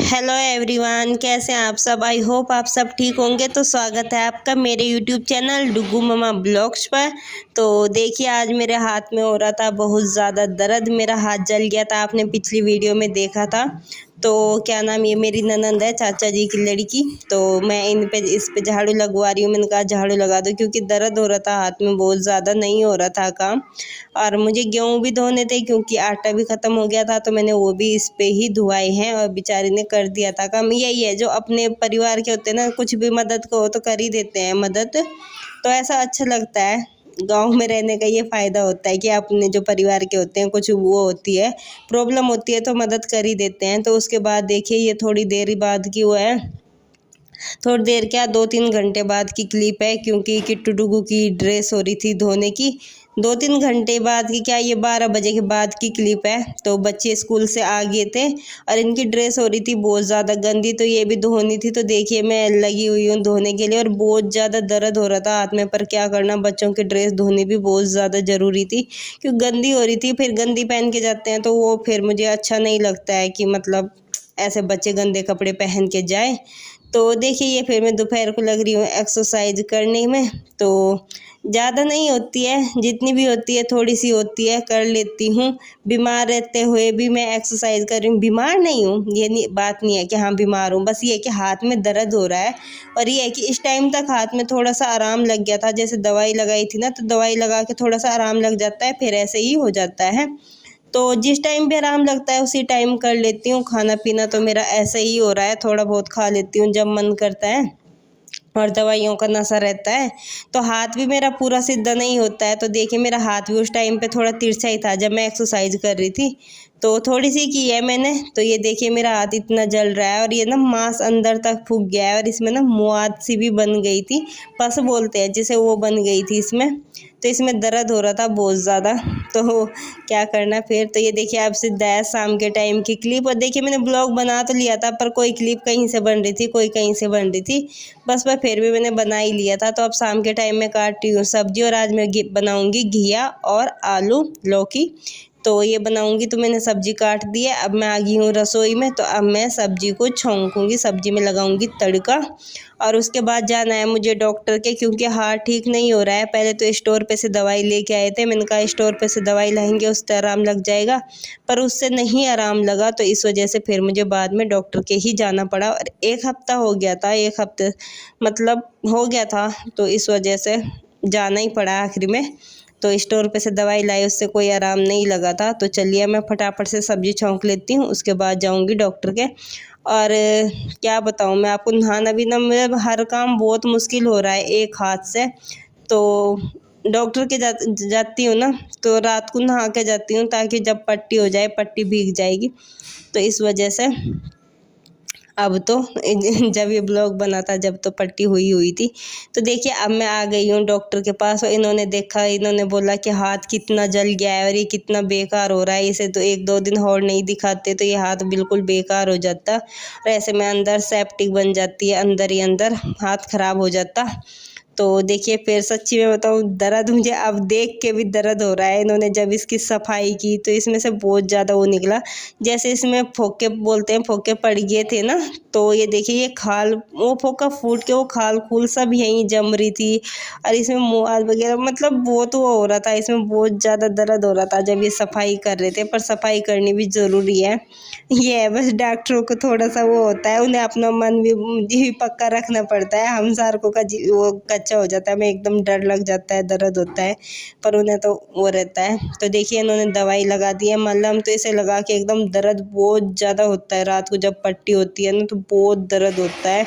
Hello everyone, कैसे हैं आप सब। आई होप आप सब ठीक होंगे। तो स्वागत है आपका मेरे यूट्यूब चैनल डुगू ममा ब्लॉग्स पर। तो देखिए, आज मेरे हाथ में हो रहा था बहुत ज़्यादा दर्द, मेरा हाथ जल गया था, आपने पिछली वीडियो में देखा था। तो क्या नाम, ये मेरी ननंद है, चाचा जी की लड़की। तो मैं इस पे झाड़ू लगवा रही हूँ। मैंने कहा झाड़ू लगा दो, क्योंकि दर्द हो रहा था हाथ में बहुत ज़्यादा, नहीं हो रहा था काम। और मुझे गेहूँ भी धोने थे, क्योंकि आटा भी ख़त्म हो गया था, तो मैंने वो भी इस पे ही धुआए हैं। और बेचारी ने कर दिया था काम। यही है, जो अपने परिवार के होते हैं ना, कुछ भी मदद को तो कर ही देते हैं मदद। तो ऐसा अच्छा लगता है। गांव में रहने का ये फ़ायदा होता है कि अपने जो परिवार के होते हैं, कुछ वो होती है, प्रॉब्लम होती है, तो मदद कर ही देते हैं। तो उसके बाद देखिए, ये थोड़ी देर बाद की वो है, थोड़ी देर क्या 2-3 घंटे बाद की क्लिप है, क्योंकि किट्टू डुगू की ड्रेस हो रही थी धोने की। 2-3 घंटे बाद की क्या, ये 12 बजे के बाद की क्लिप है। तो बच्चे स्कूल से आ गए थे और इनकी ड्रेस हो रही थी बहुत ज़्यादा गंदी, तो ये भी धोनी थी। तो देखिए, मैं लगी हुई हूँ धोने के लिए, और बहुत ज़्यादा दर्द हो रहा था हाथ में। पर क्या करना, बच्चों की ड्रेस धोनी भी बहुत ज़्यादा ज़रूरी थी, क्योंकि गंदी हो रही थी। फिर गंदी पहन के जाते हैं तो वो फिर मुझे अच्छा नहीं लगता है कि मतलब ऐसे बच्चे गंदे कपड़े पहन के जाए। तो देखिए, ये फिर मैं दोपहर को लग रही हूँ एक्सरसाइज करने में। तो ज़्यादा नहीं होती है, जितनी भी होती है थोड़ी सी होती है, कर लेती हूँ। बीमार रहते हुए भी मैं एक्सरसाइज कर रही हूँ। बीमार नहीं हूँ, ये नहीं, बात नहीं है कि हाँ बीमार हूँ, बस ये है कि हाथ में दर्द हो रहा है। और ये है कि इस टाइम तक हाथ में थोड़ा सा आराम लग गया था, जैसे दवाई लगाई थी ना, तो दवाई लगा के थोड़ा सा आराम लग जाता है, फिर ऐसे ही हो जाता है। तो जिस टाइम भी आराम लगता है उसी टाइम कर लेती हूँ। खाना पीना तो मेरा ऐसे ही हो रहा है, थोड़ा बहुत खा लेती हूँ जब मन करता है, और दवाइयों का नशा रहता है। तो हाथ भी मेरा पूरा सीधा नहीं होता है। तो देखिए, मेरा हाथ भी उस टाइम पे थोड़ा तिरछा ही था जब मैं एक्सरसाइज कर रही थी। तो थोड़ी सी की है मैंने। तो ये देखिए, मेरा हाथ इतना जल रहा है, और ये ना मांस अंदर तक फूक गया है, और इसमें ना मुआद सी भी बन गई थी, पस बोलते हैं जिसे, वो बन गई थी इसमें। तो इसमें दर्द हो रहा था बहुत ज़्यादा। तो क्या करना फिर। तो ये देखिए, अब सीधा है शाम के टाइम की क्लिप। और देखिए, मैंने ब्लॉग बना तो लिया था, पर कोई क्लिप कहीं से बन रही थी, कोई कहीं से बन रही थी, बस मैं फिर भी मैंने बना ही लिया था। तो अब शाम के टाइम में काट रही हूँ सब्जी, और आज मैं बनाऊँगी घिया और आलू लौकी। तो ये बनाऊंगी। तो मैंने सब्जी काट दी है, अब मैं आ गई हूँ रसोई में। तो अब मैं सब्जी को छौंकूंगी, सब्जी में लगाऊंगी तड़का। और उसके बाद जाना है मुझे डॉक्टर के, क्योंकि हाथ ठीक नहीं हो रहा है। पहले तो स्टोर पे से दवाई लेके आए थे, मैंने कहा स्टोर पे से दवाई लाएंगे उससे आराम लग जाएगा, पर उससे नहीं आराम लगा। तो इस वजह से फिर मुझे बाद में डॉक्टर के ही जाना पड़ा। और 1 हफ्ता हो गया था, 1 हफ्ते मतलब हो गया था, तो इस वजह से जाना ही पड़ा आखिर में। तो स्टोर पे से दवाई लाई, उससे कोई आराम नहीं लगा था। तो चलिए, मैं फटाफट से सब्जी छौंक लेती हूँ, उसके बाद जाऊँगी डॉक्टर के। और क्या बताऊँ मैं आपको, नहाना भी ना, मेरा हर काम बहुत मुश्किल हो रहा है एक हाथ से। तो डॉक्टर के जाती हूँ ना, तो रात को नहा के जाती हूँ, ताकि जब पट्टी हो जाए, पट्टी भीग जाएगी। तो इस वजह से अब तो जब ये ब्लॉग बना था, जब तो पट्टी हुई हुई थी। तो देखिए, अब मैं आ गई हूँ डॉक्टर के पास, और इन्होंने देखा, इन्होंने बोला कि हाथ कितना जल गया है और ये कितना बेकार हो रहा है, इसे तो 1-2 दिन और नहीं दिखाते तो ये हाथ बिल्कुल बेकार हो जाता, और ऐसे में अंदर सेप्टिक बन जाती है, अंदर ही अंदर हाथ खराब हो जाता। तो देखिए, फिर सच्ची में बताऊँ, दर्द मुझे अब देख के भी दर्द हो रहा है। इन्होंने जब इसकी सफाई की तो इसमें से बहुत ज़्यादा वो निकला, जैसे इसमें फोके बोलते हैं, फोके पड़ गए थे ना। तो ये देखिए, ये खाल, वो फोका फूट के वो खाल खूल सब यहीं जम रही थी, और इसमें मुआज वगैरह, मतलब बहुत वो हो रहा था, इसमें बहुत ज़्यादा दर्द हो रहा था जब ये सफाई कर रहे थे। पर सफाई करनी भी ज़रूरी है। ये है बस, डॉक्टरों को थोड़ा सा वो होता है, उन्हें अपना मन भी पक्का रखना पड़ता है। हम सारकों का वो कच्चा हो जाता है, हमें एकदम डर लग जाता है, दर्द होता है, पर उन्हें तो वो रहता है। तो देखिए, इन्होंने दवाई लगा दी है, मलहम। तो इसे लगा के एकदम दर्द बहुत ज़्यादा होता है, रात को जब पट्टी होती है ना, तो बहुत दर्द होता है,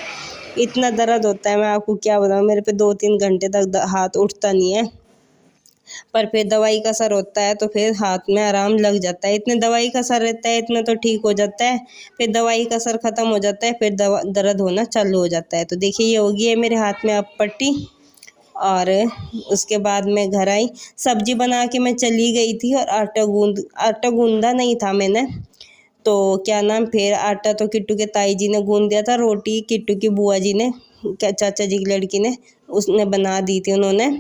इतना दर्द होता है, मैं आपको क्या बताऊँ। मेरे पे 2-3 घंटे तक हाथ उठता नहीं है, पर फिर दवाई का असर होता है तो फिर हाथ में आराम लग जाता है। इतने दवाई का असर रहता है, इतना तो ठीक हो जाता है। फिर दवाई का असर ख़त्म हो जाता है, फिर दर्द होना चालू हो जाता है। तो देखिए, ये होगी है मेरे हाथ में अब पट्टी। और उसके बाद मैं घर आई, सब्जी बना के मैं चली गई थी, और आटा गूंदा नहीं था मैंने। तो क्या नाम, फिर आटा तो किट्टू के ताई जी ने गूंद दिया था, रोटी किट्टू की बुआ जी ने, क्या चाचा जी की लड़की ने, उसने बना दी थी उन्होंने।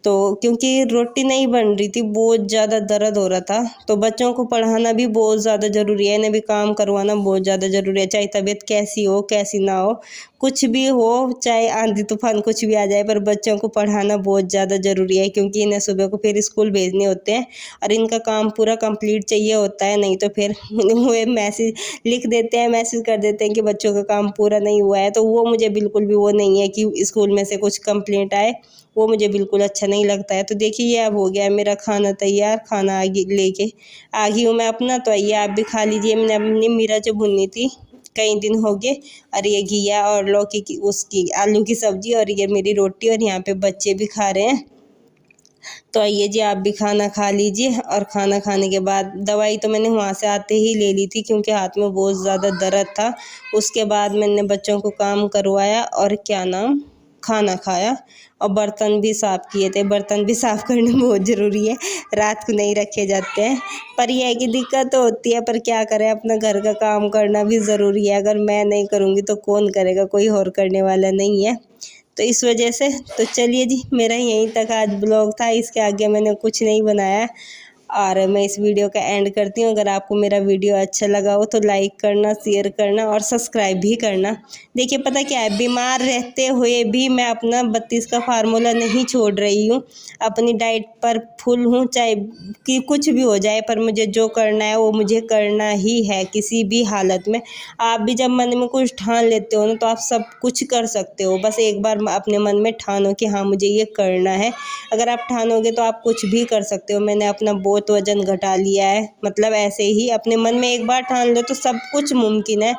तो क्योंकि रोटी नहीं बन रही थी, बहुत ज़्यादा दर्द हो रहा था। तो बच्चों को पढ़ाना भी बहुत ज़्यादा ज़रूरी है, इन्हें भी काम करवाना बहुत ज़्यादा ज़रूरी है, चाहे तबीयत कैसी हो कैसी ना हो, कुछ भी हो, चाहे आंधी तूफान कुछ भी आ जाए, पर बच्चों को पढ़ाना बहुत ज़्यादा ज़रूरी है, क्योंकि इन्हें सुबह को फिर स्कूल भेजने होते हैं और इनका काम पूरा कंप्लीट चाहिए होता है। नहीं तो फिर वो मैसेज लिख देते हैं, मैसेज कर देते हैं कि बच्चों का काम पूरा नहीं हुआ है। तो वो मुझे बिल्कुल भी वो नहीं है कि स्कूल में से कुछ कंप्लेंट आए, वो मुझे बिल्कुल अच्छा नहीं लगता है। तो देखिए ये अब हो गया है मेरा खाना तैयार, खाना आगे लेके आ गई हूँ मैं अपना। तो आइए आप भी खा लीजिए। मैंने अपनी मिर्च भुनी थी, कई दिन हो गए, और ये घिया और लौकी की उसकी आलू की सब्जी, और ये मेरी रोटी, और यहाँ पे बच्चे भी खा रहे हैं। तो आइए जी आप भी खाना खा लीजिए। और खाना खाने के बाद दवाई तो मैंने वहाँ से आते ही ले ली थी, क्योंकि हाथ में बहुत ज़्यादा दर्द था। उसके बाद मैंने बच्चों को काम करवाया और क्या नाम खाना खाया, और बर्तन भी साफ़ किए थे। बर्तन भी साफ़ करने बहुत ज़रूरी है, रात को नहीं रखे जाते हैं। पर यह है कि दिक्कत तो होती है, पर क्या करें, अपना घर का काम करना भी ज़रूरी है। अगर मैं नहीं करूँगी तो कौन करेगा, कोई और करने वाला नहीं है। तो इस वजह से तो चलिए जी, मेरा यहीं तक आज ब्लॉग था, इसके आगे मैंने कुछ नहीं बनाया, और मैं इस वीडियो का एंड करती हूँ। अगर आपको मेरा वीडियो अच्छा लगा हो तो लाइक करना, शेयर करना और सब्सक्राइब भी करना। देखिए पता क्या है, बीमार रहते हुए भी मैं अपना 32 का फार्मूला नहीं छोड़ रही हूँ, अपनी डाइट पर फुल हूँ, चाहे कि कुछ भी हो जाए, पर मुझे जो करना है वो मुझे करना ही है किसी भी हालत में। आप भी जब मन में कुछ ठान लेते हो ना, तो आप सब कुछ कर सकते हो। बस एक बार अपने मन में ठानो कि हाँ मुझे ये करना है। अगर आप ठानोगे तो आप कुछ भी कर सकते हो। मैंने अपना बहुत वजन घटा लिया है, मतलब ऐसे ही अपने मन में एक बार ठान लो तो सब कुछ मुमकिन है।